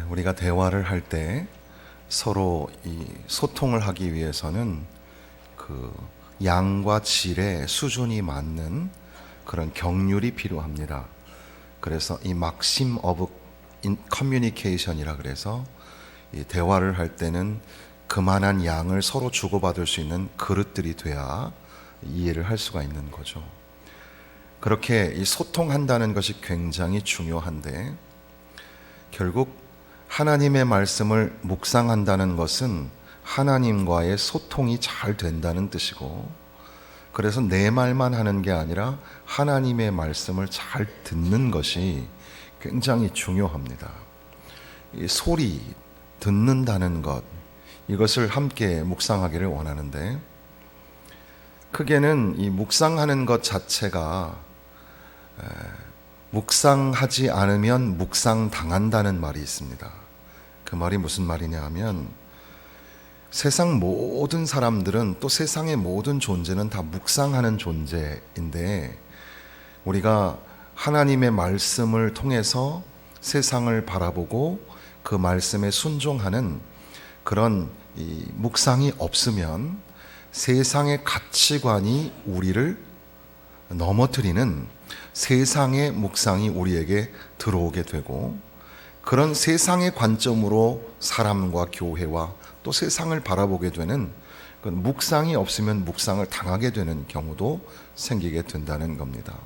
우리가 대화를 할 때 서로 이 소통을 하기 위해서는 그 양과 질의 수준이 맞는 그런 경륜이 필요합니다. 그래서 이 maxim of communication이라 그래서 이 대화를 할 때는 그만한 양을 서로 주고받을 수 있는 그릇들이 돼야 이해를 할 수가 있는 거죠. 그렇게 이 소통한다는 것이 굉장히 중요한데, 결국 하나님의 말씀을 묵상한다는 것은 하나님과의 소통이 잘 된다는 뜻이고, 그래서 내 말만 하는 게 아니라 하나님의 말씀을 잘 듣는 것이 굉장히 중요합니다. 이 소리, 듣는다는 것, 이것을 함께 묵상하기를 원하는데, 크게는 이 묵상하는 것 자체가 묵상하지 않으면 묵상당한다는 말이 있습니다. 그 말이 무슨 말이냐 하면, 세상 모든 사람들은, 또 세상의 모든 존재는 다 묵상하는 존재인데, 우리가 하나님의 말씀을 통해서 세상을 바라보고 그 말씀에 순종하는 그런 이 묵상이 없으면 세상의 가치관이 우리를 넘어뜨리는 세상의 묵상이 우리에게 들어오게 되고, 그런 세상의 관점으로 사람과 교회와 또 세상을 바라보게 되는 그 묵상이 없으면 묵상을 당하게 되는 경우도 생기게 된다는 겁니다.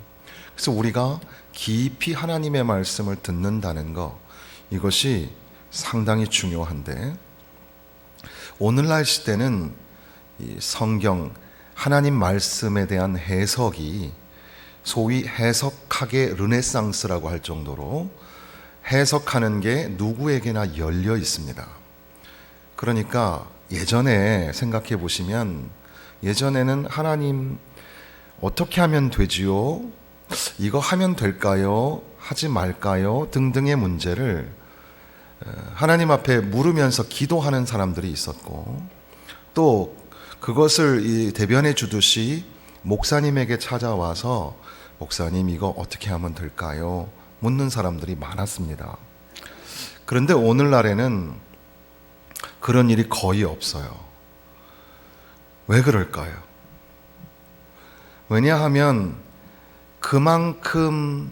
그래서 우리가 깊이 하나님의 말씀을 듣는다는 것, 이것이 상당히 중요한데, 오늘날 시대는 이 성경, 하나님 말씀에 대한 해석이 소위 해석학의 르네상스라고 할 정도로 해석하는 게 누구에게나 열려 있습니다. 그러니까 예전에 생각해 보시면, 예전에는 하나님 어떻게 하면 되지요? 이거 하면 될까요? 하지 말까요? 등등의 문제를 하나님 앞에 물으면서 기도하는 사람들이 있었고, 또 그것을 이 대변해 주듯이 목사님에게 찾아와서 목사님 이거 어떻게 하면 될까요? 묻는 사람들이 많았습니다. 그런데 오늘날에는 그런 일이 거의 없어요. 왜 그럴까요? 왜냐하면 그만큼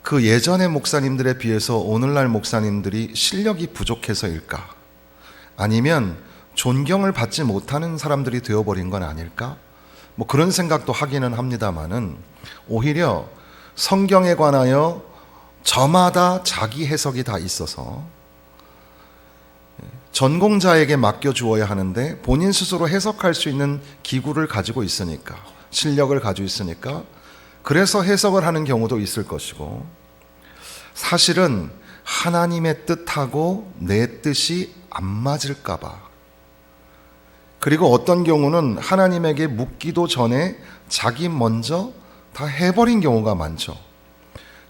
그 예전의 목사님들에 비해서 오늘날 목사님들이 실력이 부족해서일까? 아니면 존경을 받지 못하는 사람들이 되어버린 건 아닐까? 뭐 그런 생각도 하기는 합니다만은, 오히려 성경에 관하여 저마다 자기 해석이 다 있어서 전공자에게 맡겨주어야 하는데 본인 스스로 해석할 수 있는 기구를 가지고 있으니까, 실력을 가지고 있으니까 그래서 해석을 하는 경우도 있을 것이고, 사실은 하나님의 뜻하고 내 뜻이 안 맞을까 봐, 그리고 어떤 경우는 하나님에게 묻기도 전에 자기 먼저 다 해버린 경우가 많죠.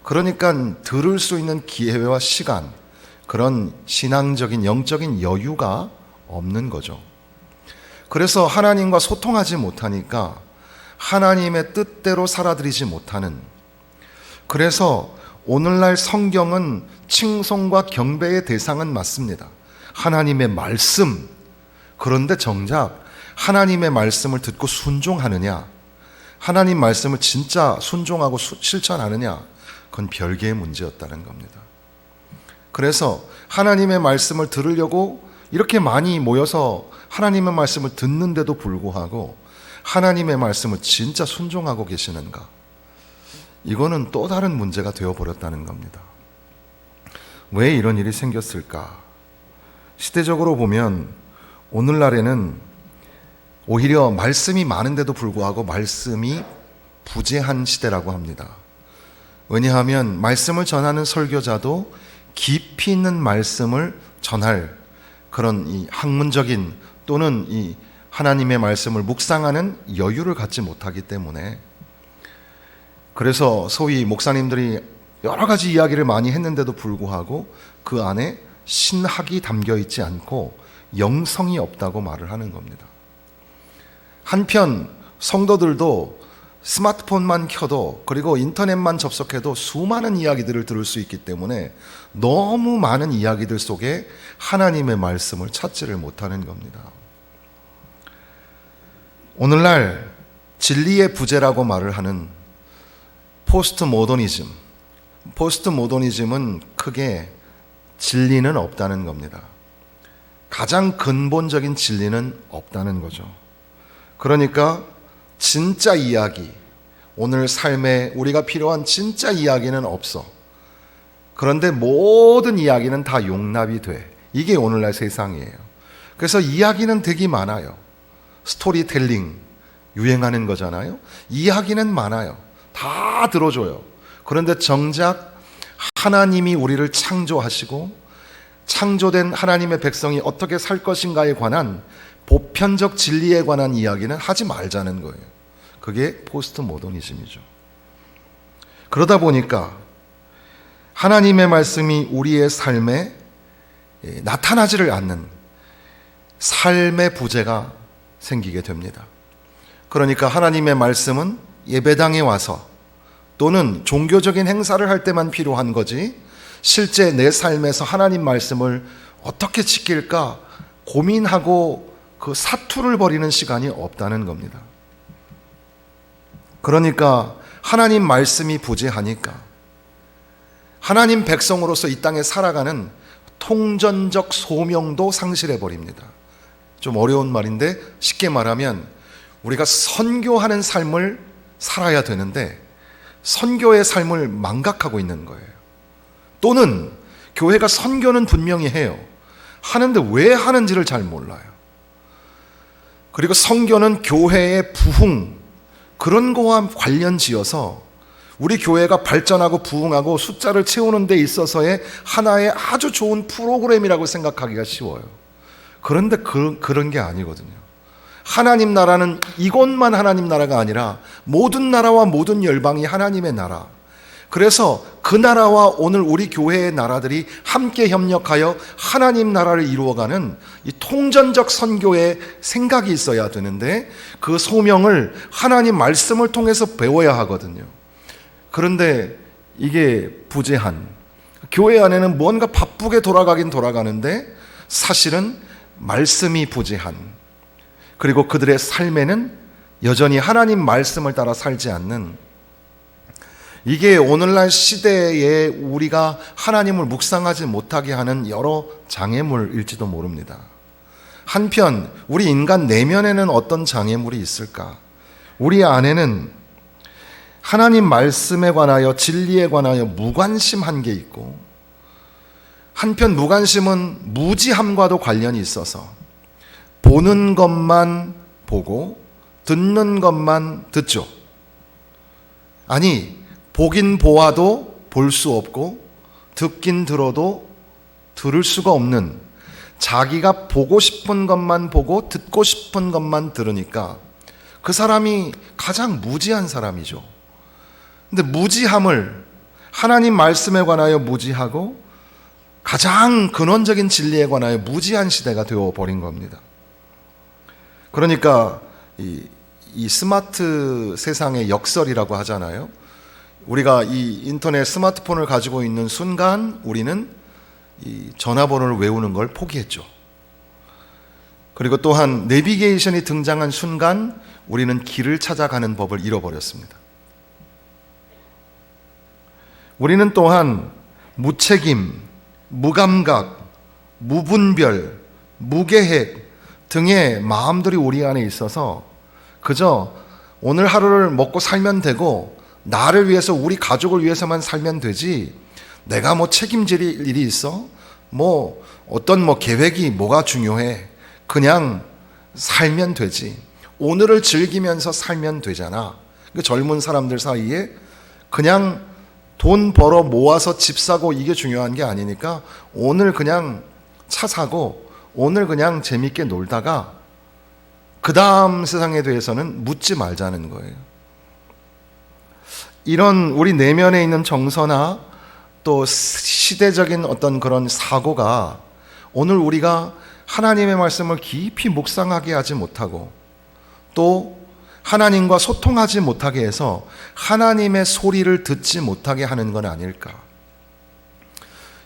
그러니까 들을 수 있는 기회와 시간, 그런 신앙적인 영적인 여유가 없는 거죠. 그래서 하나님과 소통하지 못하니까 하나님의 뜻대로 살아들이지 못하는, 그래서 오늘날 성경은 칭송과 경배의 대상은 맞습니다. 하나님의 말씀. 그런데 정작 하나님의 말씀을 듣고 순종하느냐, 하나님 말씀을 진짜 순종하고 실천하느냐, 그건 별개의 문제였다는 겁니다. 그래서 하나님의 말씀을 들으려고 이렇게 많이 모여서 하나님의 말씀을 듣는데도 불구하고 하나님의 말씀을 진짜 순종하고 계시는가? 이거는 또 다른 문제가 되어버렸다는 겁니다. 왜 이런 일이 생겼을까? 시대적으로 보면 오늘날에는 오히려 말씀이 많은데도 불구하고 말씀이 부재한 시대라고 합니다. 왜냐하면 말씀을 전하는 설교자도 깊이 있는 말씀을 전할 그런 이 학문적인 또는 이 하나님의 말씀을 묵상하는 여유를 갖지 못하기 때문에, 그래서 소위 목사님들이 여러 가지 이야기를 많이 했는데도 불구하고 그 안에 신학이 담겨 있지 않고 영성이 없다고 말을 하는 겁니다. 한편 성도들도 스마트폰만 켜도 그리고 인터넷만 접속해도 수많은 이야기들을 들을 수 있기 때문에 너무 많은 이야기들 속에 하나님의 말씀을 찾지를 못하는 겁니다. 오늘날 진리의 부재라고 말을 하는 포스트 모더니즘은 크게 진리는 없다는 겁니다. 가장 근본적인 진리는 없다는 거죠. 그러니까 진짜 이야기, 오늘 삶에 우리가 필요한 진짜 이야기는 없어. 그런데 모든 이야기는 다 용납이 돼. 이게 오늘날 세상이에요. 그래서 이야기는 되게 많아요. 스토리텔링 유행하는 거잖아요. 이야기는 많아요. 다 들어줘요. 그런데 정작 하나님이 우리를 창조하시고 창조된 하나님의 백성이 어떻게 살 것인가에 관한 보편적 진리에 관한 이야기는 하지 말자는 거예요. 그게 포스트 모더니즘이죠. 그러다 보니까 하나님의 말씀이 우리의 삶에 나타나지를 않는 삶의 부재가 생기게 됩니다. 그러니까 하나님의 말씀은 예배당에 와서 또는 종교적인 행사를 할 때만 필요한 거지, 실제 내 삶에서 하나님 말씀을 어떻게 지킬까 고민하고 그 사투를 벌이는 시간이 없다는 겁니다. 그러니까 하나님 말씀이 부재하니까 하나님 백성으로서 이 땅에 살아가는 통전적 소명도 상실해 버립니다. 좀 어려운 말인데 쉽게 말하면 우리가 선교하는 삶을 살아야 되는데 선교의 삶을 망각하고 있는 거예요. 또는 교회가 선교는 분명히 해요. 하는데 왜 하는지를 잘 몰라요. 그리고 선교는 교회의 부흥, 그런 거와 관련 지어서 우리 교회가 발전하고 부흥하고 숫자를 채우는 데 있어서의 하나의 아주 좋은 프로그램이라고 생각하기가 쉬워요. 그런데 그런 게 아니거든요. 하나님 나라는 이곳만 하나님 나라가 아니라 모든 나라와 모든 열방이 하나님의 나라. 그래서 그 나라와 오늘 우리 교회의 나라들이 함께 협력하여 하나님 나라를 이루어가는 이 통전적 선교의 생각이 있어야 되는데 그 소명을 하나님 말씀을 통해서 배워야 하거든요. 그런데 이게 부재한, 교회 안에는 뭔가 바쁘게 돌아가긴 돌아가는데 사실은 말씀이 부재한, 그리고 그들의 삶에는 여전히 하나님 말씀을 따라 살지 않는, 이게 오늘날 시대에 우리가 하나님을 묵상하지 못하게 하는 여러 장애물일지도 모릅니다. 한편 우리 인간 내면에는 어떤 장애물이 있을까? 우리 안에는 하나님 말씀에 관하여 진리에 관하여 무관심한 게 있고, 한편 무관심은 무지함과도 관련이 있어서 보는 것만 보고 듣는 것만 듣죠. 아니, 보긴 보아도 볼 수 없고 듣긴 들어도 들을 수가 없는, 자기가 보고 싶은 것만 보고 듣고 싶은 것만 들으니까 그 사람이 가장 무지한 사람이죠. 근데 무지함을 하나님 말씀에 관하여 무지하고 가장 근원적인 진리에 관하여 무지한 시대가 되어버린 겁니다. 그러니까 이 스마트 세상의 역설이라고 하잖아요. 우리가 이 인터넷 스마트폰을 가지고 있는 순간 우리는 이 전화번호를 외우는 걸 포기했죠. 그리고 또한 내비게이션이 등장한 순간 우리는 길을 찾아가는 법을 잃어버렸습니다. 우리는 또한 무책임, 무감각, 무분별, 무계획 등의 마음들이 우리 안에 있어서 그저 오늘 하루를 먹고 살면 되고 나를 위해서 우리 가족을 위해서만 살면 되지, 내가 뭐 책임질 일이 있어? 뭐 어떤 계획이 뭐가 중요해? 그냥 살면 되지. 오늘을 즐기면서 살면 되잖아. 젊은 사람들 사이에 그냥 돈 벌어 모아서 집 사고 이게 중요한 게 아니니까 오늘 그냥 차 사고 오늘 그냥 재밌게 놀다가 그 다음 세상에 대해서는 묻지 말자는 거예요. 이런 우리 내면에 있는 정서나 또 시대적인 어떤 그런 사고가 오늘 우리가 하나님의 말씀을 깊이 묵상하게 하지 못하고 또 하나님과 소통하지 못하게 해서 하나님의 소리를 듣지 못하게 하는 건 아닐까.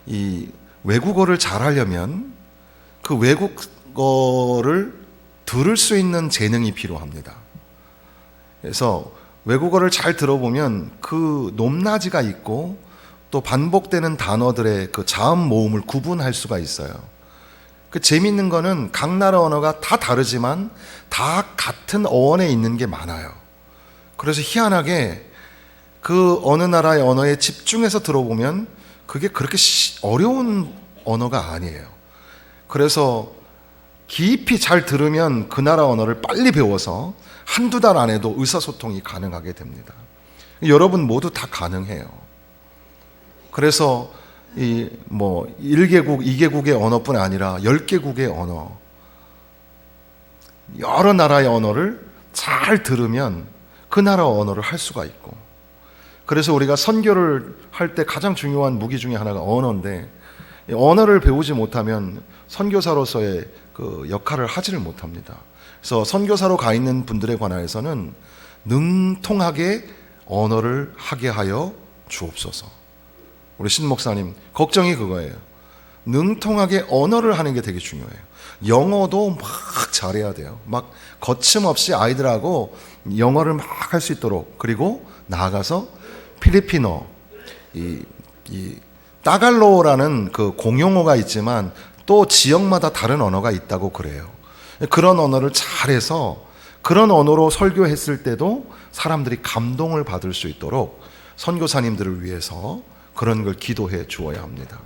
이 외국어를 잘하려면 그 외국어를 들을 수 있는 재능이 필요합니다. 그래서 외국어를 잘 들어보면 그 높낮이가 있고 또 반복되는 단어들의 그 자음 모음을 구분할 수가 있어요. 그 재밌는 거는 각 나라 언어가 다 다르지만 다 같은 어원에 있는 게 많아요. 그래서 희한하게 그 어느 나라의 언어에 집중해서 들어보면 그게 그렇게 어려운 언어가 아니에요. 그래서 깊이 잘 들으면 그 나라 언어를 빨리 배워서 한두 달 안에도 의사소통이 가능하게 됩니다. 여러분 모두 다 가능해요. 그래서 이 뭐 1개국, 2개국의 언어뿐 아니라 10개국의 언어, 여러 나라의 언어를 잘 들으면 그 나라 언어를 할 수가 있고, 그래서 우리가 선교를 할 때 가장 중요한 무기 중에 하나가 언어인데, 언어를 배우지 못하면 선교사로서의 그 역할을 하지를 못합니다. 그래서 선교사로 가 있는 분들에 관하여서는 능통하게 언어를 하게 하여 주옵소서. 우리 신 목사님 걱정이 그거예요. 능통하게 언어를 하는 게 되게 중요해요. 영어도 막 잘해야 돼요. 막 거침없이 아이들하고 영어를 막 할 수 있도록, 그리고 나아가서 필리핀어, 이 따갈로라는 그 공용어가 있지만 또 지역마다 다른 언어가 있다고 그래요. 그런 언어를 잘해서 그런 언어로 설교했을 때도 사람들이 감동을 받을 수 있도록 선교사님들을 위해서 그런 걸 기도해 주어야 합니다.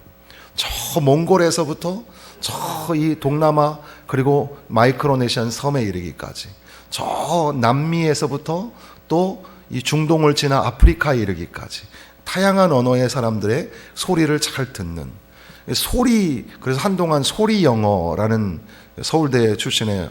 저 몽골에서부터 저 이 동남아 그리고 마이크로네시안 섬에 이르기까지, 저 남미에서부터 또 이 중동을 지나 아프리카에 이르기까지 다양한 언어의 사람들의 소리를 잘 듣는 소리. 그래서 한동안 소리 영어라는 서울대 출신의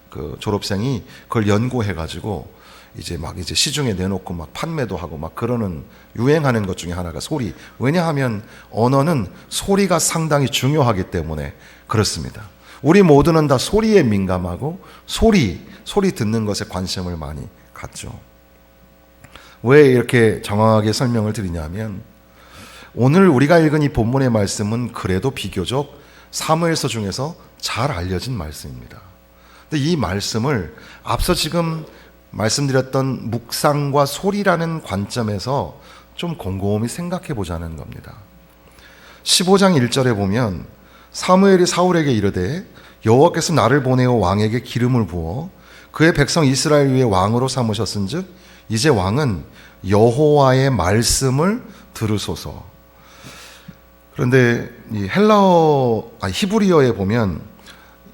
그 졸업생이 그걸 연구해가지고 이제 시중에 내놓고 막 판매도 하고 막 그러는, 유행하는 것 중에 하나가 소리. 왜냐하면 언어는 소리가 상당히 중요하기 때문에 그렇습니다. 우리 모두는 다 소리에 민감하고 소리 듣는 것에 관심을 많이 갖죠. 왜 이렇게 정확하게 설명을 드리냐면, 오늘 우리가 읽은 이 본문의 말씀은 그래도 비교적 사무엘서 중에서 잘 알려진 말씀입니다. 근데 이 말씀을 앞서 지금 말씀드렸던 묵상과 소리라는 관점에서 좀 곰곰이 생각해 보자는 겁니다. 15장 1절에 보면 사무엘이 사울에게 이르되 여호와께서 나를 보내어 왕에게 기름을 부어 그의 백성 이스라엘 위에 왕으로 삼으셨은즉 이제 왕은 여호와의 말씀을 들으소서. 그런데 이 히브리어에 보면,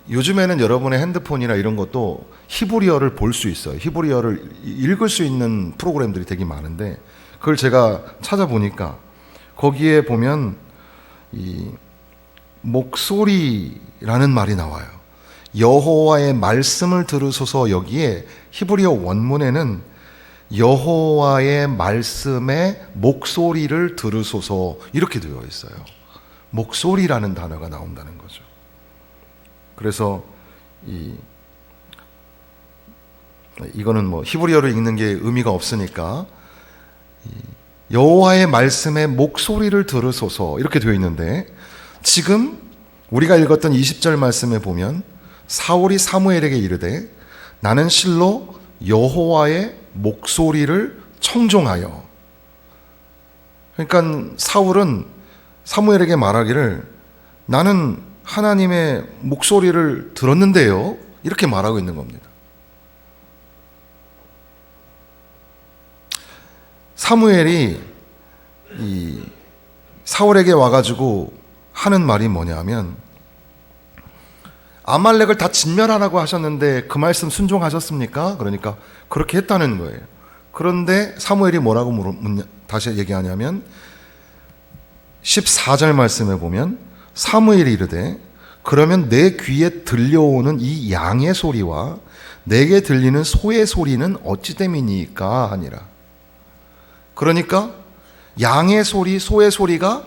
요즘에는 여러분의 핸드폰이나 이런 것도 히브리어를 볼 수 있어요. 히브리어를 읽을 수 있는 프로그램들이 되게 많은데, 그걸 제가 찾아보니까 거기에 보면 이 목소리라는 말이 나와요. 여호와의 말씀을 들으소서. 여기에 히브리어 원문에는 여호와의 말씀의 목소리를 들으소서 이렇게 되어 있어요. 목소리라는 단어가 나온다는 거죠. 그래서 이거는 뭐 히브리어를 읽는 게 의미가 없으니까 여호와의 말씀의 목소리를 들으소서 이렇게 되어 있는데, 지금 우리가 읽었던 20절 말씀에 보면 사울이 사무엘에게 이르되 나는 실로 여호와의 목소리를 청종하여. 그러니까 사울은 사무엘에게 말하기를 나는 하나님의 목소리를 들었는데요, 이렇게 말하고 있는 겁니다. 사무엘이 이 사울에게 와가지고 하는 말이 뭐냐면, 아말렉을 다 진멸하라고 하셨는데 그 말씀 순종하셨습니까? 그러니까 그렇게 했다는 거예요. 그런데 사무엘이 뭐라고 다시 얘기하냐면 14절 말씀에 보면 사무엘이 이르되 그러면 내 귀에 들려오는 이 양의 소리와 내게 들리는 소의 소리는 어찌 됨이니까 하니라. 그러니까 양의 소리, 소의 소리가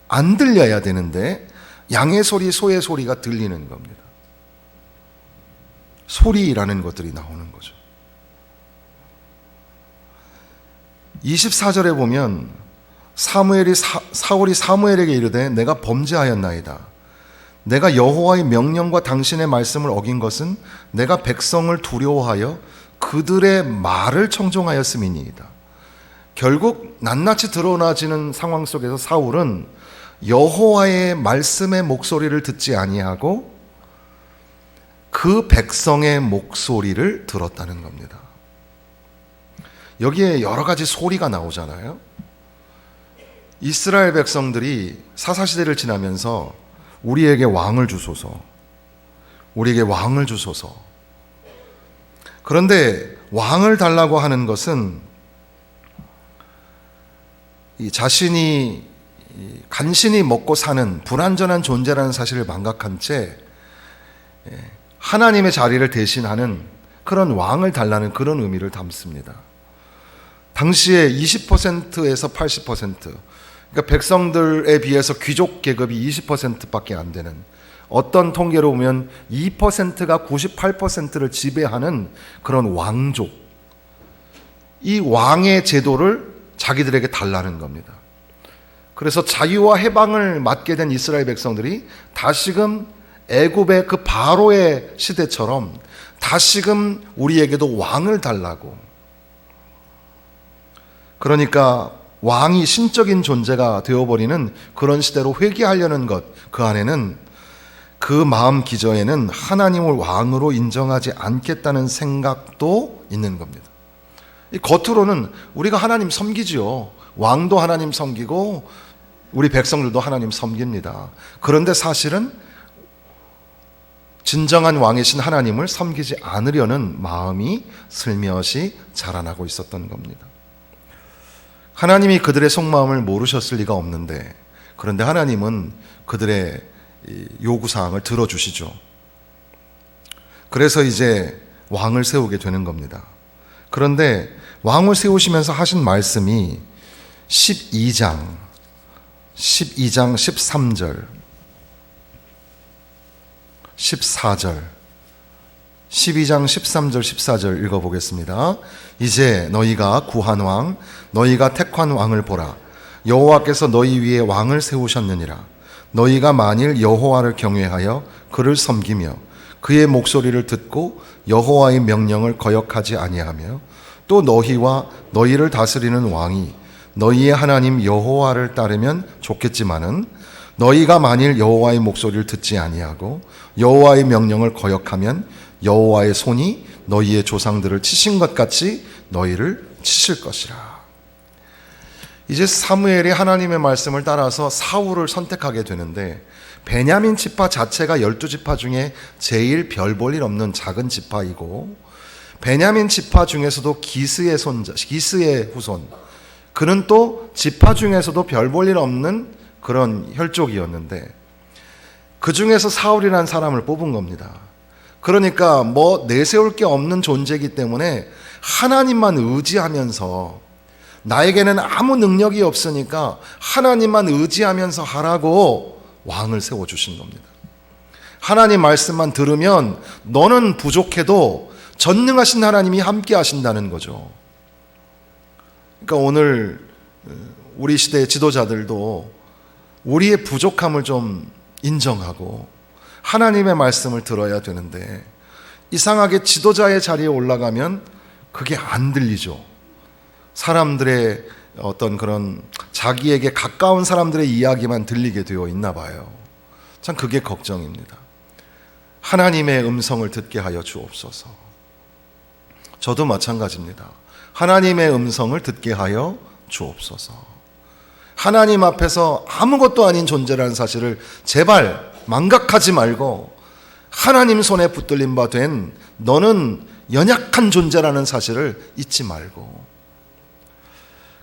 안 들려야 되는데 양의 소리, 소의 소리가 들리는 겁니다. 소리라는 것들이 나오는 거죠. 24절에 보면 사울이 사무엘에게 이르되 내가 범죄하였나이다. 내가 여호와의 명령과 당신의 말씀을 어긴 것은 내가 백성을 두려워하여 그들의 말을 청종하였음이니이다. 결국 낱낱이 드러나지는 상황 속에서 사울은 여호와의 말씀의 목소리를 듣지 아니하고 그 백성의 목소리를 들었다는 겁니다. 여기에 여러 가지 소리가 나오잖아요. 이스라엘 백성들이 사사시대를 지나면서 우리에게 왕을 주소서, 우리에게 왕을 주소서. 그런데 왕을 달라고 하는 것은 이 자신이 간신히 먹고 사는 불완전한 존재라는 사실을 망각한 채 하나님의 자리를 대신하는 그런 왕을 달라는 그런 의미를 담습니다. 당시에 20%에서 80%, 그러니까 백성들에 비해서 귀족 계급이 20%밖에 안 되는, 어떤 통계로 보면 2%가 98%를 지배하는 그런 왕족, 이 왕의 제도를 자기들에게 달라는 겁니다. 그래서 자유와 해방을 맞게 된 이스라엘 백성들이 다시금 애굽의 그 바로의 시대처럼 다시금 우리에게도 왕을 달라고, 그러니까 왕이 신적인 존재가 되어버리는 그런 시대로 회귀하려는 것, 그 안에는, 그 마음 기저에는 하나님을 왕으로 인정하지 않겠다는 생각도 있는 겁니다. 겉으로는 우리가 하나님 섬기지요. 왕도 하나님 섬기고 우리 백성들도 하나님 섬깁니다. 그런데 사실은 진정한 왕이신 하나님을 섬기지 않으려는 마음이 슬며시 자라나고 있었던 겁니다. 하나님이 그들의 속마음을 모르셨을 리가 없는데, 그런데 하나님은 그들의 요구사항을 들어주시죠. 그래서 이제 왕을 세우게 되는 겁니다. 그런데 왕을 세우시면서 하신 말씀이 12장 13절 14절 12장 13절 14절 읽어보겠습니다. 이제 너희가 구한 왕, 너희가 택한 왕을 보라. 여호와께서 너희 위에 왕을 세우셨느니라. 너희가 만일 여호와를 경외하여 그를 섬기며 그의 목소리를 듣고 여호와의 명령을 거역하지 아니하며 또 너희와 너희를 다스리는 왕이 너희의 하나님 여호와를 따르면 좋겠지만은 너희가 만일 여호와의 목소리를 듣지 아니하고 여호와의 명령을 거역하면 여호와의 손이 너희의 조상들을 치신 것 같이 너희를 치실 것이라. 이제 사무엘이 하나님의 말씀을 따라서 사울을 선택하게 되는데, 베냐민 지파 자체가 12지파 중에 제일 별 볼 일 없는 작은 지파이고, 베냐민 지파 중에서도 기스의 후손, 그는 또 지파 중에서도 별 볼 일 없는 그런 혈족이었는데, 그 중에서 사울이라는 사람을 뽑은 겁니다. 그러니까 뭐 내세울 게 없는 존재이기 때문에 하나님만 의지하면서, 나에게는 아무 능력이 없으니까 하나님만 의지하면서 하라고 왕을 세워주신 겁니다. 하나님 말씀만 들으면 너는 부족해도 전능하신 하나님이 함께 하신다는 거죠. 그러니까 오늘 우리 시대의 지도자들도 우리의 부족함을 좀 인정하고 하나님의 말씀을 들어야 되는데, 이상하게 지도자의 자리에 올라가면 그게 안 들리죠. 사람들의 어떤 그런 자기에게 가까운 사람들의 이야기만 들리게 되어 있나 봐요. 참 그게 걱정입니다. 하나님의 음성을 듣게 하여 주옵소서. 저도 마찬가지입니다. 하나님의 음성을 듣게 하여 주옵소서. 하나님 앞에서 아무것도 아닌 존재라는 사실을 제발 망각하지 말고, 하나님 손에 붙들린 바 된 너는 연약한 존재라는 사실을 잊지 말고,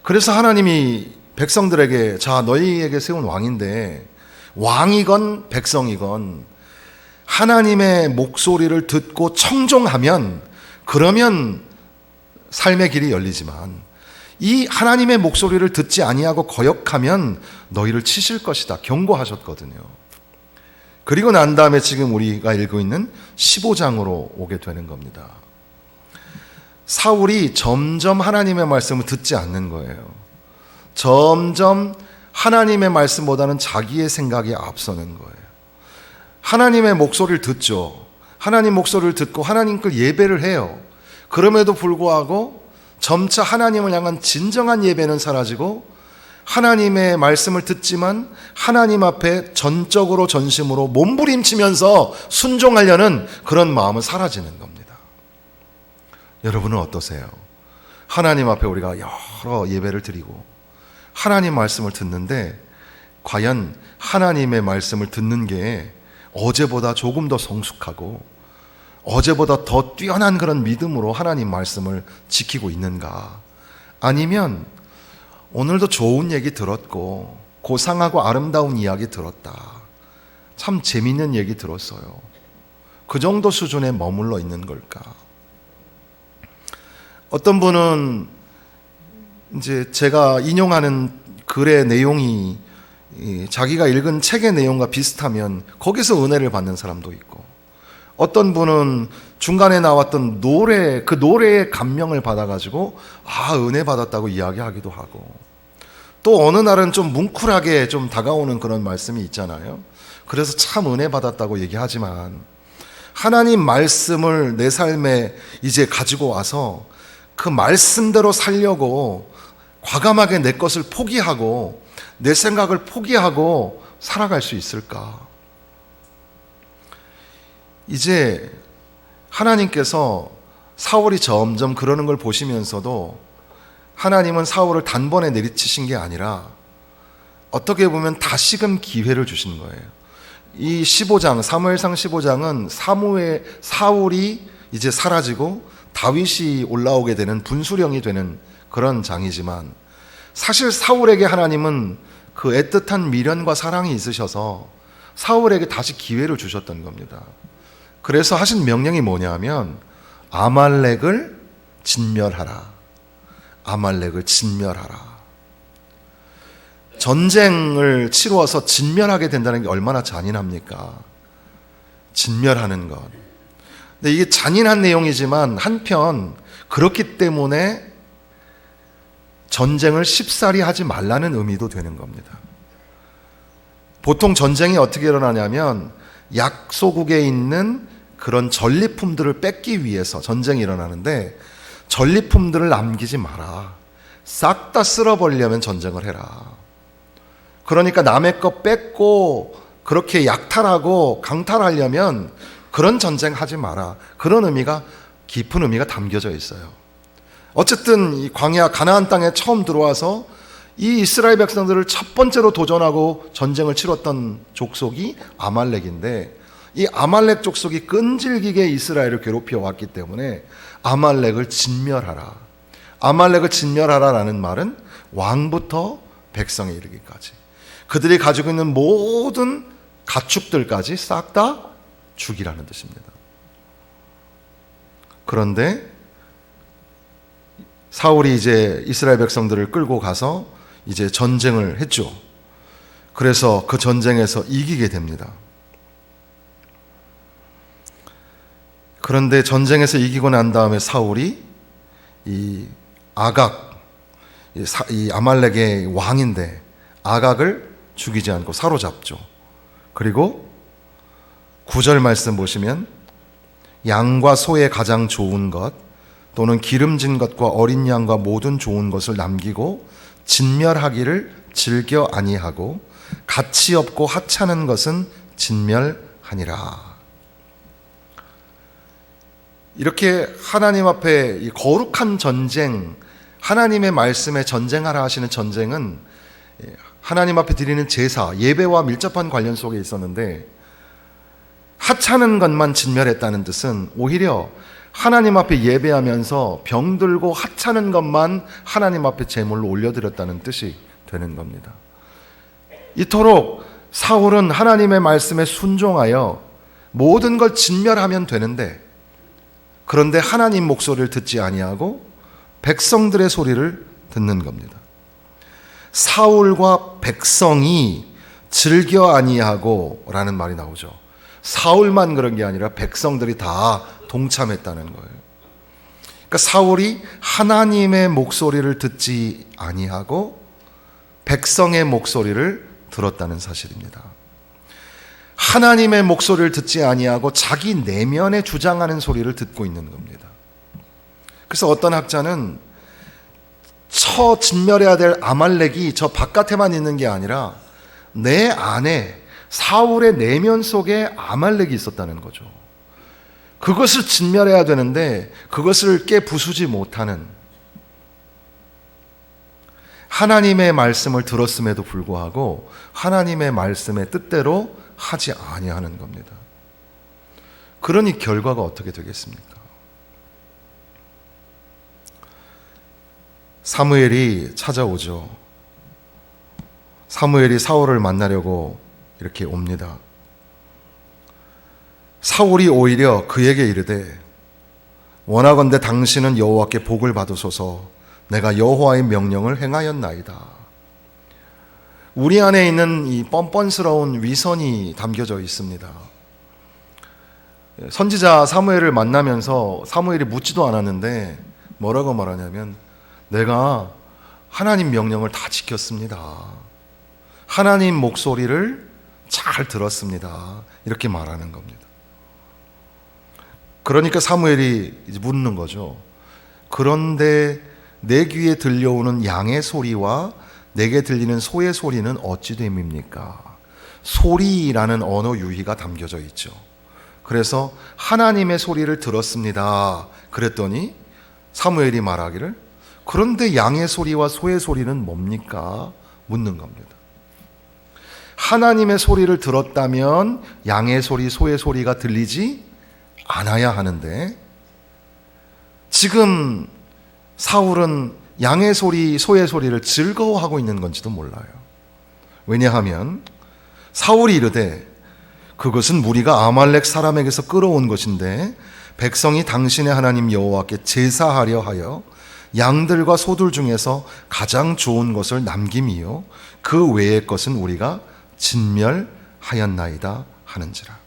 그래서 하나님이 백성들에게, 자, 너희에게 세운 왕인데, 왕이건 백성이건 하나님의 목소리를 듣고 청종하면, 그러면 삶의 길이 열리지만, 이 하나님의 목소리를 듣지 아니하고 거역하면 너희를 치실 것이다 경고하셨거든요. 그리고 난 다음에 지금 우리가 읽고 있는 15장으로 오게 되는 겁니다. 사울이 점점 하나님의 말씀을 듣지 않는 거예요. 점점 하나님의 말씀보다는 자기의 생각이 앞서는 거예요. 하나님의 목소리를 듣죠. 하나님 목소리를 듣고 하나님께 예배를 해요. 그럼에도 불구하고 점차 하나님을 향한 진정한 예배는 사라지고 하나님의 말씀을 듣지만 하나님 앞에 전적으로 전심으로 몸부림치면서 순종하려는 그런 마음은 사라지는 겁니다. 여러분은 어떠세요? 하나님 앞에 우리가 여러 예배를 드리고 하나님 말씀을 듣는데 과연 하나님의 말씀을 듣는 게 어제보다 조금 더 성숙하고 어제보다 더 뛰어난 그런 믿음으로 하나님 말씀을 지키고 있는가? 아니면 오늘도 좋은 얘기 들었고 고상하고 아름다운 이야기 들었다. 참 재밌는 얘기 들었어요. 그 정도 수준에 머물러 있는 걸까? 어떤 분은 이제 제가 인용하는 글의 내용이 자기가 읽은 책의 내용과 비슷하면 거기서 은혜를 받는 사람도 있고, 어떤 분은 중간에 나왔던 노래, 그 노래의 감명을 받아가지고 은혜 받았다고 이야기하기도 하고, 또 어느 날은 좀 뭉클하게 좀 다가오는 그런 말씀이 있잖아요. 그래서 참 은혜 받았다고 얘기하지만 하나님 말씀을 내 삶에 이제 가지고 와서 그 말씀대로 살려고 과감하게 내 것을 포기하고 내 생각을 포기하고 살아갈 수 있을까? 이제 하나님께서 사울이 점점 그러는 걸 보시면서도 하나님은 사울을 단번에 내리치신 게 아니라 어떻게 보면 다시금 기회를 주신 거예요. 이 15장, 사무엘상 15장은 사울이 이제 사라지고 다윗이 올라오게 되는 분수령이 되는 그런 장이지만, 사실 사울에게 하나님은 그 애틋한 미련과 사랑이 있으셔서 사울에게 다시 기회를 주셨던 겁니다. 그래서 하신 명령이 뭐냐면 아말렉을 진멸하라. 아말렉을 진멸하라. 전쟁을 치루어서 진멸하게 된다는 게 얼마나 잔인합니까? 진멸하는 것. 근데 이게 잔인한 내용이지만 한편 그렇기 때문에 전쟁을 쉽사리 하지 말라는 의미도 되는 겁니다. 보통 전쟁이 어떻게 일어나냐면 약소국에 있는 그런 전리품들을 뺏기 위해서 전쟁이 일어나는데, 전리품들을 남기지 마라. 싹 다 쓸어버리려면 전쟁을 해라. 그러니까 남의 거 뺏고 그렇게 약탈하고 강탈하려면 그런 전쟁 하지 마라. 그런 의미가, 깊은 의미가 담겨져 있어요. 어쨌든 이 광야 가나안 땅에 처음 들어와서 이 이스라엘 백성들을 첫 번째로 도전하고 전쟁을 치렀던 족속이 아말렉인데, 이 아말렉 족속이 끈질기게 이스라엘을 괴롭혀 왔기 때문에 아말렉을 진멸하라. 아말렉을 진멸하라라는 말은 왕부터 백성에 이르기까지, 그들이 가지고 있는 모든 가축들까지 싹 다 죽이라는 뜻입니다. 그런데 사울이 이제 이스라엘 백성들을 끌고 가서 이제 전쟁을 했죠. 그래서 그 전쟁에서 이기게 됩니다. 그런데 전쟁에서 이기고 난 다음에 사울이 이 아각, 이 아말렉의 왕인데 아각을 죽이지 않고 사로잡죠. 그리고 9절 말씀 보시면 양과 소의 가장 좋은 것 또는 기름진 것과 어린 양과 모든 좋은 것을 남기고 진멸하기를 즐겨 아니하고 가치 없고 하찮은 것은 진멸하니라. 이렇게 하나님 앞에 이 거룩한 전쟁, 하나님의 말씀에 전쟁하라 하시는 전쟁은 하나님 앞에 드리는 제사, 예배와 밀접한 관련 속에 있었는데, 하찮은 것만 진멸했다는 뜻은 오히려 하나님 앞에 예배하면서 병들고 하찮은 것만 하나님 앞에 제물로 올려드렸다는 뜻이 되는 겁니다. 이토록 사울은 하나님의 말씀에 순종하여 모든 걸 진멸하면 되는데, 그런데 하나님 목소리를 듣지 아니하고 백성들의 소리를 듣는 겁니다. 사울과 백성이 즐겨 아니하고 라는 말이 나오죠. 사울만 그런 게 아니라 백성들이 다 동참했다는 거예요. 그러니까 사울이 하나님의 목소리를 듣지 아니하고 백성의 목소리를 들었다는 사실입니다. 하나님의 목소리를 듣지 아니하고 자기 내면에 주장하는 소리를 듣고 있는 겁니다. 그래서 어떤 학자는 진멸해야 될 아말렉이 저 바깥에만 있는 게 아니라 내 안에 사울의 내면 속에 아말렉이 있었다는 거죠. 그것을 진멸해야 되는데 그것을 깨부수지 못하는, 하나님의 말씀을 들었음에도 불구하고 하나님의 말씀의 뜻대로 하지 아니하는 겁니다. 그러니 결과가 어떻게 되겠습니까? 사무엘이 찾아오죠. 사무엘이 사울을 만나려고 이렇게 옵니다. 사울이 오히려 그에게 이르되 원하건대 당신은 여호와께 복을 받으소서. 내가 여호와의 명령을 행하였나이다. 우리 안에 있는 이 뻔뻔스러운 위선이 담겨져 있습니다. 선지자 사무엘을 만나면서 사무엘이 묻지도 않았는데 뭐라고 말하냐면 내가 하나님 명령을 다 지켰습니다. 하나님 목소리를 잘 들었습니다. 이렇게 말하는 겁니다. 그러니까 사무엘이 이제 묻는 거죠. 그런데 내 귀에 들려오는 양의 소리와 내게 들리는 소의 소리는 어찌 됨입니까? 소리라는 언어 유희가 담겨져 있죠. 그래서 하나님의 소리를 들었습니다. 그랬더니 사무엘이 말하기를 그런데 양의 소리와 소의 소리는 뭡니까? 묻는 겁니다. 하나님의 소리를 들었다면 양의 소리, 소의 소리가 들리지 않아야 하는데 지금 사울은 양의 소리, 소의 소리를 즐거워하고 있는 건지도 몰라요. 왜냐하면 사울이 이르되 그것은 무리가 아말렉 사람에게서 끌어온 것인데 백성이 당신의 하나님 여호와께 제사하려 하여 양들과 소들 중에서 가장 좋은 것을 남김이요 그 외의 것은 우리가 진멸하였나이다 하는지라.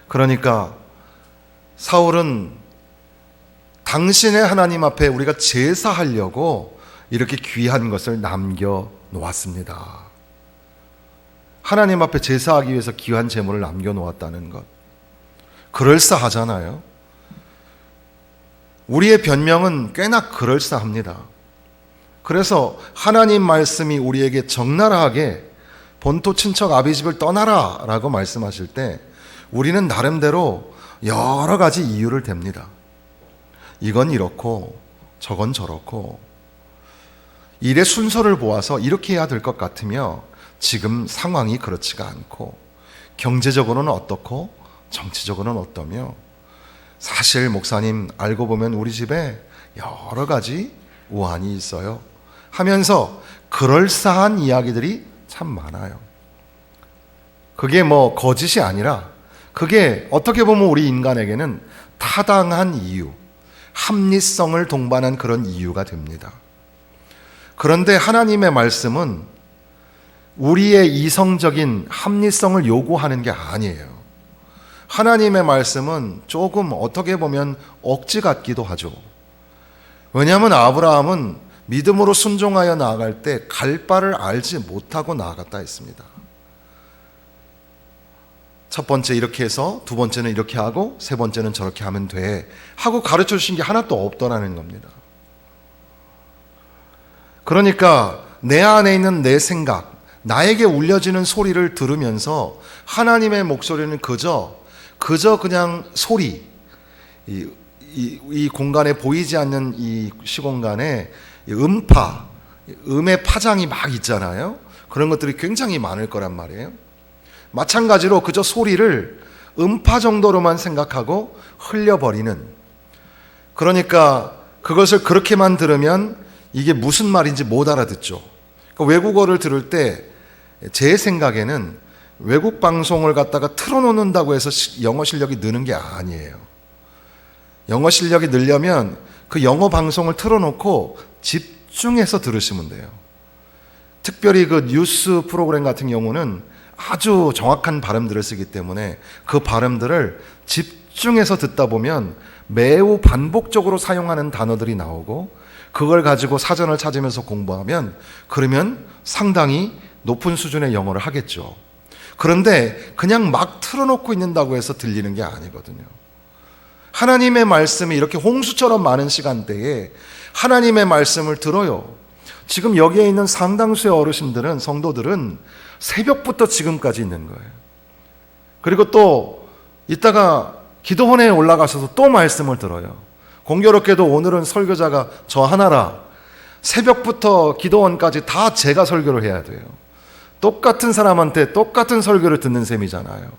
그러니까 사울은 당신의 하나님 앞에 우리가 제사하려고 이렇게 귀한 것을 남겨 놓았습니다. 하나님 앞에 제사하기 위해서 귀한 제물을 남겨 놓았다는 것, 그럴싸하잖아요. 우리의 변명은 꽤나 그럴싸합니다. 그래서 하나님 말씀이 우리에게 적나라하게 본토 친척 아비집을 떠나라 라고 말씀하실 때 우리는 나름대로 여러 가지 이유를 댑니다. 이건 이렇고 저건 저렇고 일의 순서를 보아서 이렇게 해야 될 것 같으며 지금 상황이 그렇지가 않고 경제적으로는 어떻고 정치적으로는 어떠며 사실 목사님 알고 보면 우리 집에 여러 가지 우환이 있어요 하면서 그럴싸한 이야기들이 참 많아요. 그게 뭐 거짓이 아니라 그게 어떻게 보면 우리 인간에게는 타당한 이유, 합리성을 동반한 그런 이유가 됩니다. 그런데 하나님의 말씀은 우리의 이성적인 합리성을 요구하는 게 아니에요. 하나님의 말씀은 조금 어떻게 보면 억지 같기도 하죠. 왜냐하면 아브라함은 믿음으로 순종하여 나아갈 때 갈 바를 알지 못하고 나아갔다 했습니다. 첫 번째 이렇게 해서 두 번째는 이렇게 하고 세 번째는 저렇게 하면 돼 하고 가르쳐 주신 게 하나도 없더라는 겁니다. 그러니까 내 안에 있는 내 생각, 나에게 울려지는 소리를 들으면서 하나님의 목소리는 그저 그냥 소리, 이 공간에 보이지 않는 이 시공간에 음파, 음의 파장이 막 있잖아요. 그런 것들이 굉장히 많을 거란 말이에요. 마찬가지로 그저 소리를 음파 정도로만 생각하고 흘려버리는, 그러니까 그것을 그렇게만 들으면 이게 무슨 말인지 못 알아듣죠. 그러니까 외국어를 들을 때 제 생각에는 외국 방송을 갖다가 틀어놓는다고 해서 영어 실력이 느는 게 아니에요. 영어 실력이 늘려면 그 영어 방송을 틀어놓고 집중해서 들으시면 돼요. 특별히 그 뉴스 프로그램 같은 경우는 아주 정확한 발음들을 쓰기 때문에 그 발음들을 집중해서 듣다 보면 매우 반복적으로 사용하는 단어들이 나오고 그걸 가지고 사전을 찾으면서 공부하면 그러면 상당히 높은 수준의 영어를 하겠죠. 그런데 그냥 막 틀어놓고 있는다고 해서 들리는 게 아니거든요. 하나님의 말씀이 이렇게 홍수처럼 많은 시간대에 하나님의 말씀을 들어요. 지금 여기에 있는 상당수의 어르신들은, 성도들은 새벽부터 지금까지 있는 거예요. 그리고 또 이따가 기도원에 올라가셔서 또 말씀을 들어요. 공교롭게도 오늘은 설교자가 저 하나라 새벽부터 기도원까지 다 제가 설교를 해야 돼요. 똑같은 사람한테 똑같은 설교를 듣는 셈이잖아요.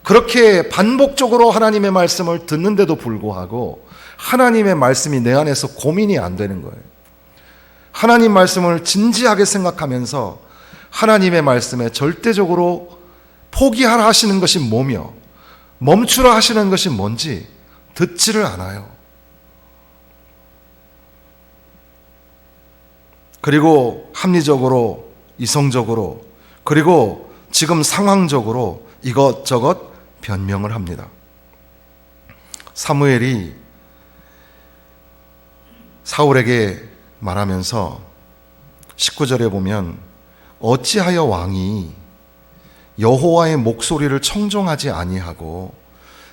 그렇게 반복적으로 하나님의 말씀을 듣는데도 불구하고 하나님의 말씀이 내 안에서 고민이 안 되는 거예요. 하나님 말씀을 진지하게 생각하면서 하나님의 말씀에 절대적으로 포기하라 하시는 것이 뭐며 멈추라 하시는 것이 뭔지 듣지를 않아요. 그리고 합리적으로, 이성적으로, 그리고 지금 상황적으로 이것저것 변명을 합니다. 사무엘이 사울에게 말하면서 19절에 보면 어찌하여 왕이 여호와의 목소리를 청종하지 아니하고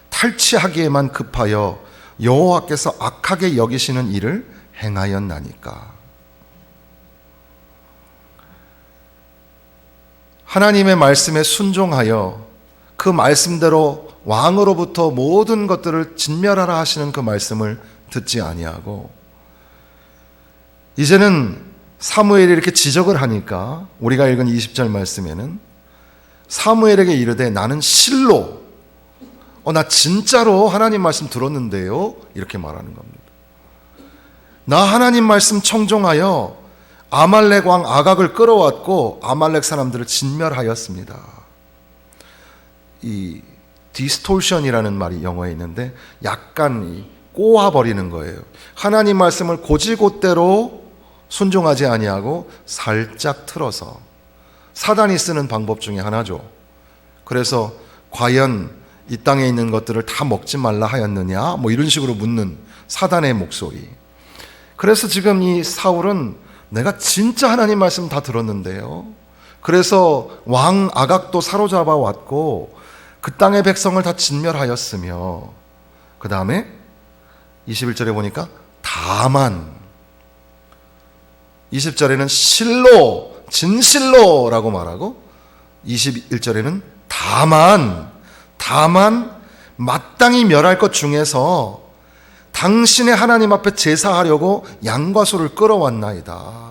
탈취하기에만 급하여 여호와께서 악하게 여기시는 일을 행하였나니까. 하나님의 말씀에 순종하여 그 말씀대로 왕으로부터 모든 것들을 진멸하라 하시는 그 말씀을 듣지 아니하고 이제는 사무엘이 이렇게 지적을 하니까 우리가 읽은 20절 말씀에는 사무엘에게 이르되 나는 실로 나 진짜로 하나님 말씀 들었는데요 이렇게 말하는 겁니다. 나 하나님 말씀 청종하여 아말렉 왕 아각을 끌어왔고 아말렉 사람들을 진멸하였습니다. 이 디스톨션이라는 말이 영어에 있는데 약간 꼬아버리는 거예요. 하나님 말씀을 곧이곧대로 순종하지 아니하고 살짝 틀어서, 사단이 쓰는 방법 중에 하나죠. 그래서 과연 이 땅에 있는 것들을 다 먹지 말라 하였느냐 뭐 이런 식으로 묻는 사단의 목소리. 그래서 지금 이 사울은 내가 진짜 하나님 말씀 다 들었는데요, 그래서 왕 아각도 사로잡아 왔고 그 땅의 백성을 다 진멸하였으며, 그 다음에 21절에 보니까 다만, 20절에는 실로, 진실로라고 말하고 21절에는 다만 마땅히 멸할 것 중에서 당신의 하나님 앞에 제사하려고 양과 소를 끌어왔나이다.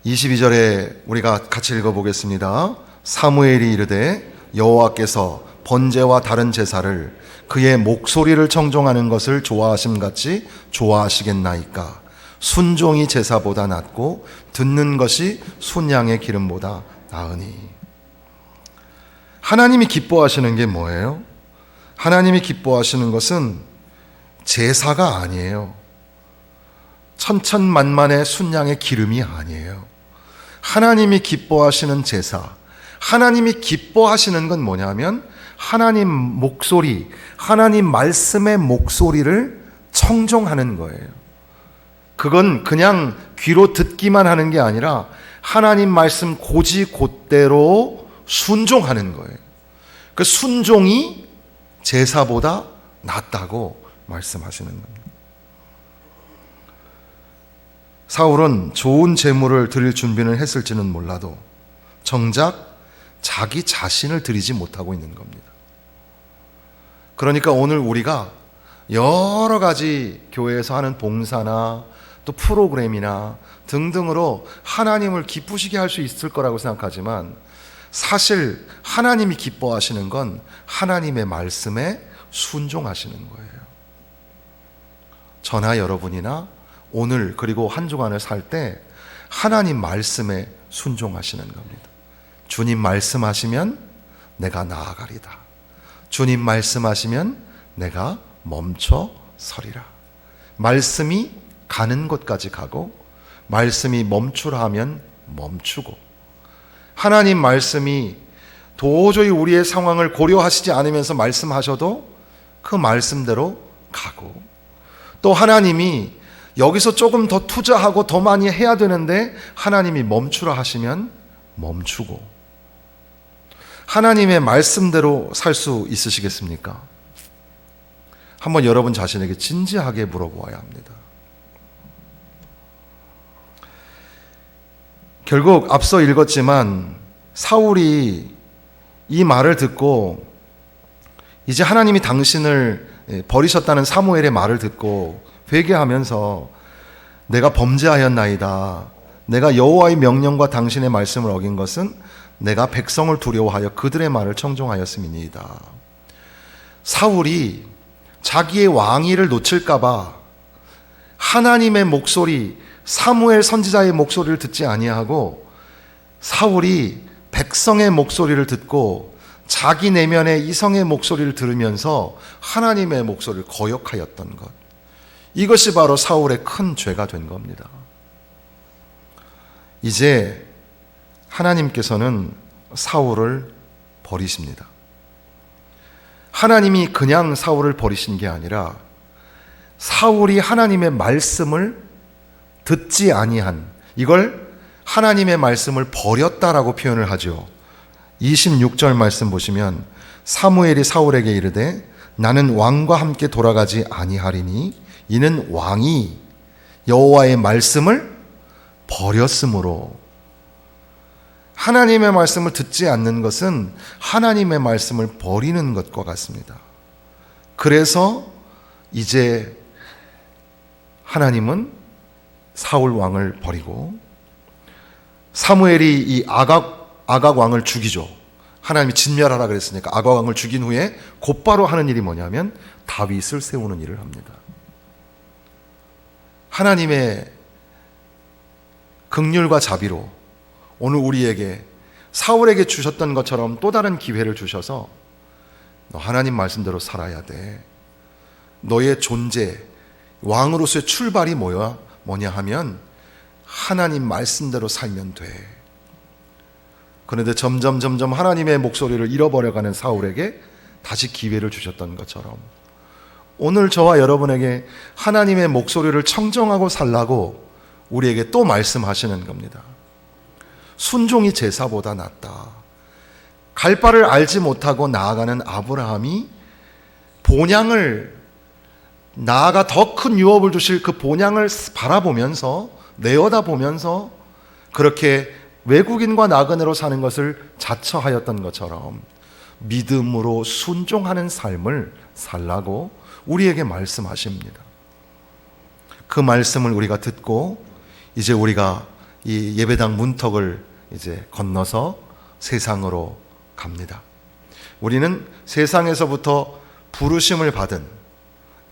22절에 우리가 같이 읽어보겠습니다. 사무엘이 이르되 여호와께서 번제와 다른 제사를 그의 목소리를 청종하는 것을 좋아하심같이 좋아하시겠나이까. 순종이 제사보다 낫고 듣는 것이 순양의 기름보다 나으니. 하나님이 기뻐하시는 게 뭐예요? 하나님이 기뻐하시는 것은 제사가 아니에요. 천천만만의 순양의 기름이 아니에요. 하나님이 기뻐하시는 제사, 하나님이 기뻐하시는 건 뭐냐면 하나님 목소리, 하나님 말씀의 목소리를 청종하는 거예요. 그건 그냥 귀로 듣기만 하는 게 아니라 하나님 말씀 곧이곧대로 순종하는 거예요. 그 순종이 제사보다 낫다고 말씀하시는 겁니다. 사울은 좋은 제물을 드릴 준비는 했을지는 몰라도 정작 자기 자신을 드리지 못하고 있는 겁니다. 그러니까 오늘 우리가 여러 가지 교회에서 하는 봉사나 또 프로그램이나 등등으로 하나님을 기쁘시게 할 수 있을 거라고 생각하지만 사실 하나님이 기뻐하시는 건 하나님의 말씀에 순종하시는 거예요. 저나 여러분이나 오늘 그리고 한 주간을 살 때 하나님 말씀에 순종하시는 겁니다. 주님 말씀하시면 내가 나아가리다. 주님 말씀하시면 내가 멈춰 서리라. 말씀이 가는 곳까지 가고 말씀이 멈추라 하면 멈추고, 하나님 말씀이 도저히 우리의 상황을 고려하시지 않으면서 말씀하셔도 그 말씀대로 가고, 또 하나님이 여기서 조금 더 투자하고 더 많이 해야 되는데 하나님이 멈추라 하시면 멈추고, 하나님의 말씀대로 살 수 있으시겠습니까? 한번 여러분 자신에게 진지하게 물어보아야 합니다. 결국 앞서 읽었지만 사울이 이 말을 듣고, 이제 하나님이 당신을 버리셨다는 사무엘의 말을 듣고 회개하면서 내가 범죄하였나이다, 내가 여호와의 명령과 당신의 말씀을 어긴 것은 내가 백성을 두려워하여 그들의 말을 청종하였음이니이다. 사울이 자기의 왕위를 놓칠까봐 하나님의 목소리, 사무엘 선지자의 목소리를 듣지 아니하고 사울이 백성의 목소리를 듣고 자기 내면의 이성의 목소리를 들으면서 하나님의 목소리를 거역하였던 것, 이것이 바로 사울의 큰 죄가 된 겁니다. 이제 하나님께서는 사울을 버리십니다. 하나님이 그냥 사울을 버리신 게 아니라 사울이 하나님의 말씀을 듣지 아니한, 이걸 하나님의 말씀을 버렸다라고 표현을 하죠. 26절 말씀 보시면 사무엘이 사울에게 이르되 나는 왕과 함께 돌아가지 아니하리니 이는 왕이 여호와의 말씀을 버렸으므로. 하나님의 말씀을 듣지 않는 것은 하나님의 말씀을 버리는 것과 같습니다. 그래서 이제 하나님은 사울 왕을 버리고 사무엘이 이 아각 왕을 죽이죠. 하나님이 진멸하라 그랬으니까 아각 왕을 죽인 후에 곧바로 하는 일이 뭐냐면 다윗을 세우는 일을 합니다. 하나님의 긍휼과 자비로 오늘 우리에게 사울에게 주셨던 것처럼 또 다른 기회를 주셔서 너 하나님 말씀대로 살아야 돼. 너의 존재, 왕으로서의 출발이 뭐냐 하면 하나님 말씀대로 살면 돼. 그런데 점점 하나님의 목소리를 잃어버려가는 사울에게 다시 기회를 주셨던 것처럼 오늘 저와 여러분에게 하나님의 목소리를 청정하고 살라고 우리에게 또 말씀하시는 겁니다. 순종이 제사보다 낫다. 갈 바를 알지 못하고 나아가는 아브라함이 본향을, 나아가 더 큰 유업을 주실 그 본향을 바라보면서, 내어다보면서 그렇게 외국인과 나그네로 사는 것을 자처하였던 것처럼 믿음으로 순종하는 삶을 살라고 우리에게 말씀하십니다. 그 말씀을 우리가 듣고 이제 우리가 이 예배당 문턱을 이제 건너서 세상으로 갑니다. 우리는 세상에서부터 부르심을 받은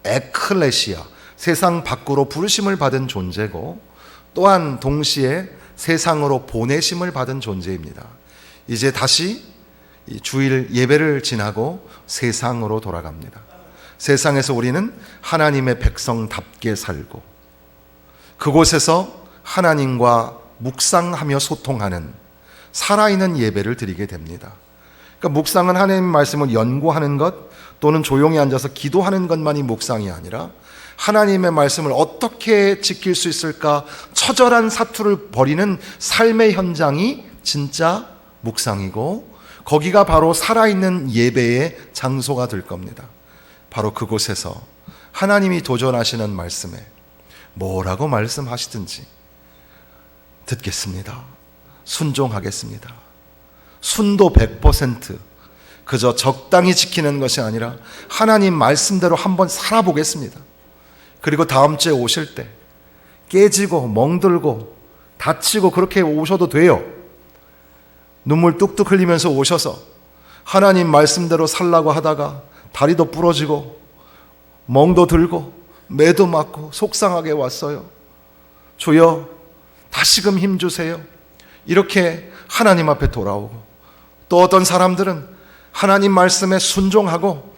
에클레시아, 세상 밖으로 부르심을 받은 존재고 또한 동시에 세상으로 보내심을 받은 존재입니다. 이제 다시 이 주일 예배를 지나고 세상으로 돌아갑니다. 세상에서 우리는 하나님의 백성답게 살고 그곳에서 하나님과 묵상하며 소통하는 살아있는 예배를 드리게 됩니다. 그러니까 묵상은 하나님 말씀을 연구하는 것 또는 조용히 앉아서 기도하는 것만이 묵상이 아니라 하나님의 말씀을 어떻게 지킬 수 있을까 처절한 사투를 벌이는 삶의 현장이 진짜 묵상이고 거기가 바로 살아있는 예배의 장소가 될 겁니다. 바로 그곳에서 하나님이 도전하시는 말씀에 뭐라고 말씀하시든지 듣겠습니다. 순종하겠습니다. 순도 100%, 그저 적당히 지키는 것이 아니라 하나님 말씀대로 한번 살아보겠습니다. 그리고 다음 주에 오실 때 깨지고 멍들고 다치고 그렇게 오셔도 돼요. 눈물 뚝뚝 흘리면서 오셔서 하나님 말씀대로 살라고 하다가 다리도 부러지고 멍도 들고 매도 맞고 속상하게 왔어요. 주여 다시금 힘주세요. 이렇게 하나님 앞에 돌아오고, 또 어떤 사람들은 하나님 말씀에 순종하고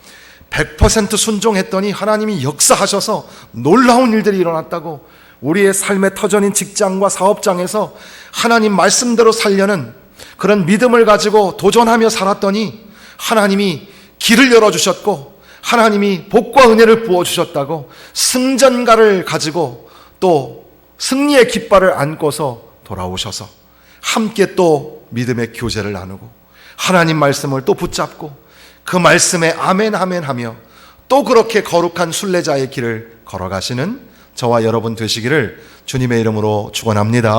100% 순종했더니 하나님이 역사하셔서 놀라운 일들이 일어났다고 우리의 삶의 터전인 직장과 사업장에서 하나님 말씀대로 살려는 그런 믿음을 가지고 도전하며 살았더니 하나님이 길을 열어주셨고 하나님이 복과 은혜를 부어주셨다고 승전가를 가지고 또 승리의 깃발을 안고서 돌아오셔서 함께 또 믿음의 교제를 나누고 하나님 말씀을 또 붙잡고 그 말씀에 아멘 아멘 하며 또 그렇게 거룩한 순례자의 길을 걸어가시는 저와 여러분 되시기를 주님의 이름으로 축원합니다.